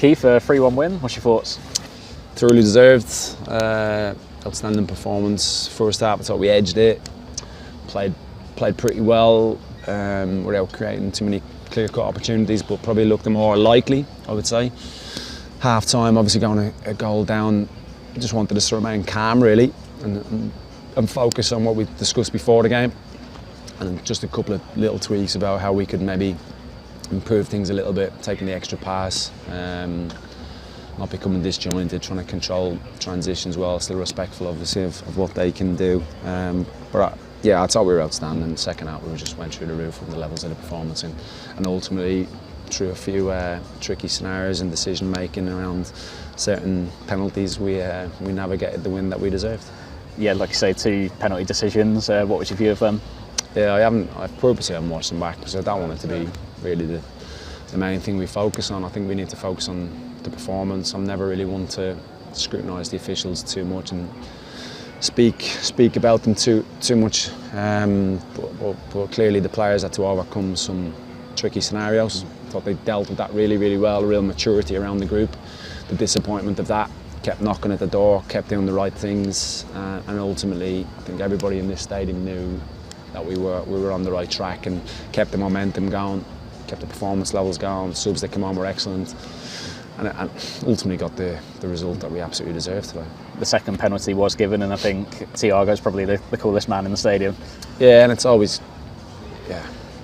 Key for a 3-1 win. What's your thoughts? Thoroughly deserved. Outstanding performance. First half, I thought we edged it. Played pretty well without creating too many clear-cut opportunities, but probably looked more likely, I would say. Half time, obviously going a goal down. Just wanted us to remain calm, really, and focus on what we discussed before the game. And just a couple of little tweaks about how we could maybe improve things a little bit, taking the extra pass, not becoming disjointed, trying to control transitions well, still respectful obviously of what they can do. Yeah, I thought we were outstanding. Second half we just went through the roof from the levels of the performance and ultimately through a few tricky scenarios and decision making around certain penalties we navigated the win that we deserved. Yeah, like you say, 2 penalty decisions. What was your view of them? Yeah, I purposely haven't watched them back because I don't want it to be really the main thing we focus on. I think we need to focus on the performance. I'm never really one to scrutinise the officials too much and speak about them too much. But clearly the players had to overcome some tricky scenarios. I thought they dealt with that really well. Real maturity around the group. The disappointment of that kept knocking at the door, kept doing the right things, and ultimately I think everybody in this stadium knew that we were on the right track and kept the momentum going, kept the performance levels going. The subs that came on were excellent, and ultimately got the result that we absolutely deserved today. The second penalty was given, and I think Thiago's probably the coolest man in the stadium. Yeah, and it's always,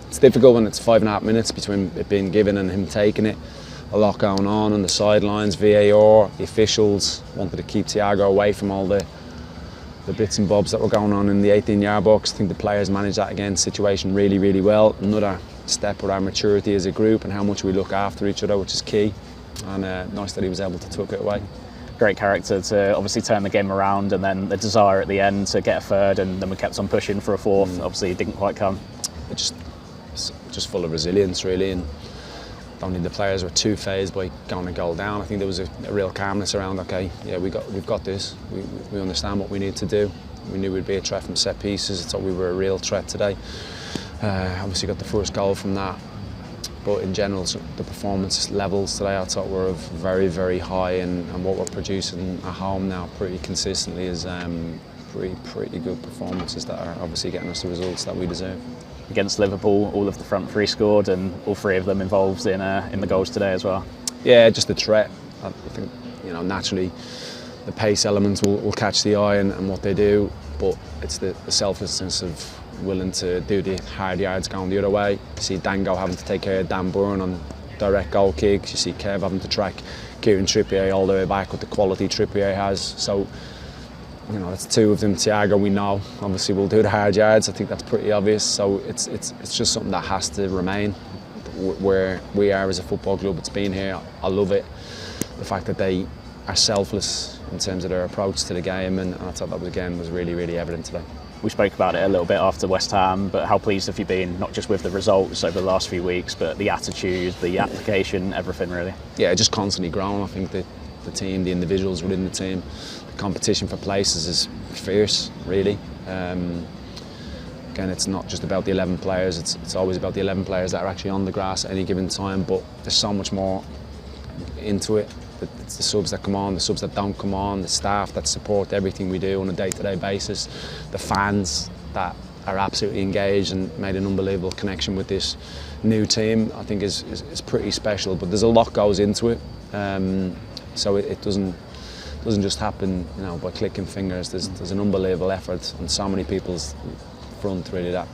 it's difficult when it's 5.5 minutes between it being given and him taking it. A lot going on the sidelines, VAR, the officials wanted to keep Thiago away from all the bits and bobs that were going on in the 18-yard box. I think the players managed that situation really well. Another step with our maturity as a group and how much we look after each other, which is key. And nice that he was able to tuck it away. Great character to obviously turn the game around, and then the desire at the end to get a third, and then we kept on pushing for a fourth. Obviously it didn't quite come. It's just full of resilience really, and I don't think the players were too phased by going a goal down. I think there was a real calmness around, okay, yeah, we've got this. We understand what we need to do. We knew we'd be a threat from set pieces. I thought we were a real threat today. Obviously got the first goal from that. But in general, the performance levels today I thought were very high, and what we're producing at home now pretty consistently is pretty good performances that are obviously getting us the results that we deserve. Against Liverpool, all of the front 3 scored, and all 3 of them involved in the goals today as well. Yeah, just the threat. I think naturally the pace elements will catch the eye and what they do, but it's the selflessness of willing to do the hard yards going the other way. You see Dango having to take care of Dan Burn on direct goal kicks. You see Kev having to track Kieran Trippier all the way back with the quality Trippier has. So, it's 2 of them. Thiago, we know, obviously will do the hard yards. I think that's pretty obvious. So it's just something that has to remain. Where we are as a football club, it's been here. I love it. The fact that they are selfless in terms of their approach to the game, and I thought that was really evident today. We spoke about it a little bit after West Ham, but how pleased have you been, not just with the results over the last few weeks, but the attitude, the application, everything really? Yeah, just constantly growing. I think the team, the individuals within the team, the competition for places is fierce, really. Again, it's not just about the 11 players, it's always about the 11 players that are actually on the grass at any given time, but there's so much more into it. It's the subs that come on, the subs that don't come on, the staff that support everything we do on a day-to-day basis, the fans that are absolutely engaged and made an unbelievable connection with this new team. I think is pretty special, but there's a lot goes into it, so it doesn't just happen by clicking fingers. There's an unbelievable effort on so many people's front really that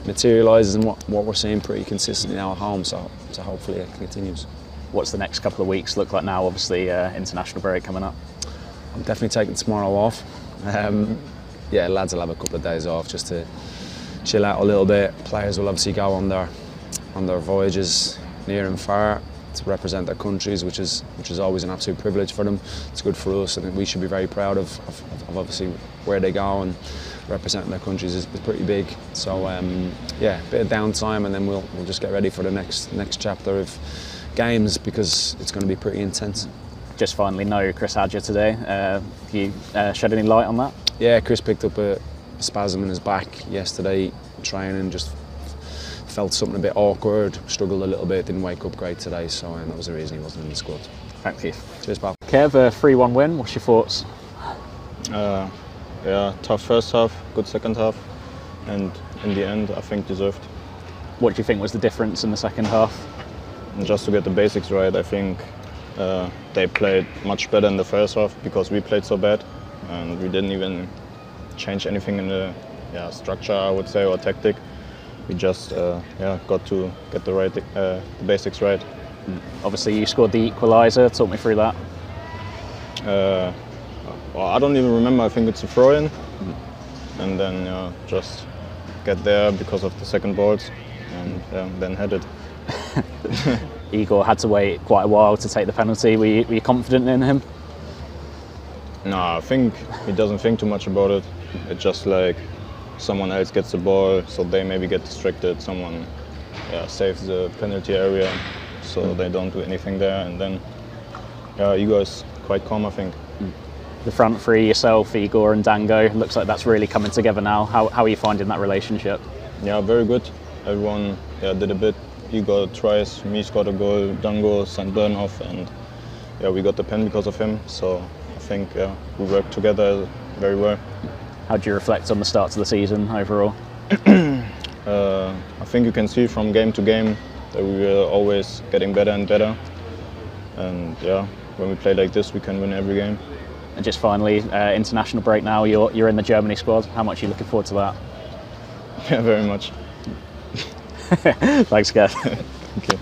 materialises in what we're seeing pretty consistently now at home, so hopefully it continues. What's the next couple of weeks look like now? Obviously, international break coming up. I'm definitely taking tomorrow off. Yeah, lads will have a couple of days off just to chill out a little bit. Players will obviously go on their voyages near and far to represent their countries, which is always an absolute privilege for them. It's good for us. I think we should be very proud of obviously where they go, and representing their countries is pretty big. So yeah, a bit of downtime, and then we'll just get ready for the next chapter of games, because it's going to be pretty intense. Just finally, no Chris Hadger today. Can you shed any light on that? Yeah, Chris picked up a spasm in his back yesterday training, just felt something a bit awkward, struggled a little bit, didn't wake up great today, so that was the reason he wasn't in the squad. Thank you. Cheers, pal. Kev, a 3-1 win. What's your thoughts? Yeah, tough first half, good second half, and in the end, I think deserved. What do you think was the difference in the second half? And just to get the basics right, I think they played much better in the first half because we played so bad, and we didn't even change anything in the structure, I would say, or tactic. We just got to get the basics right. Obviously, you scored the equaliser. Talk me through that. Well, I don't even remember. I think it's a throw-in, and then just get there because of the second balls, and then head it. Igor had to wait quite a while to take the penalty. Were you confident in him? No, I think he doesn't think too much about it. It's just like someone else gets the ball, so they maybe get distracted. Someone saves the penalty area, so they don't do anything there. And then Igor is quite calm, I think. The front three, yourself, Igor and Dango, looks like that's really coming together now. How are you finding that relationship? Yeah, very good. Everyone did a bit. Igor tries, me scored a goal, Dango sent Burn off, and we got the pen because of him. So I think we worked together very well. How do you reflect on the start to the season overall? I think you can see from game to game that we were always getting better and better. And when we play like this, we can win every game. And just finally, international break now. You're in the Germany squad. How much are you looking forward to that? Yeah, very much. Thanks, Kev. Okay.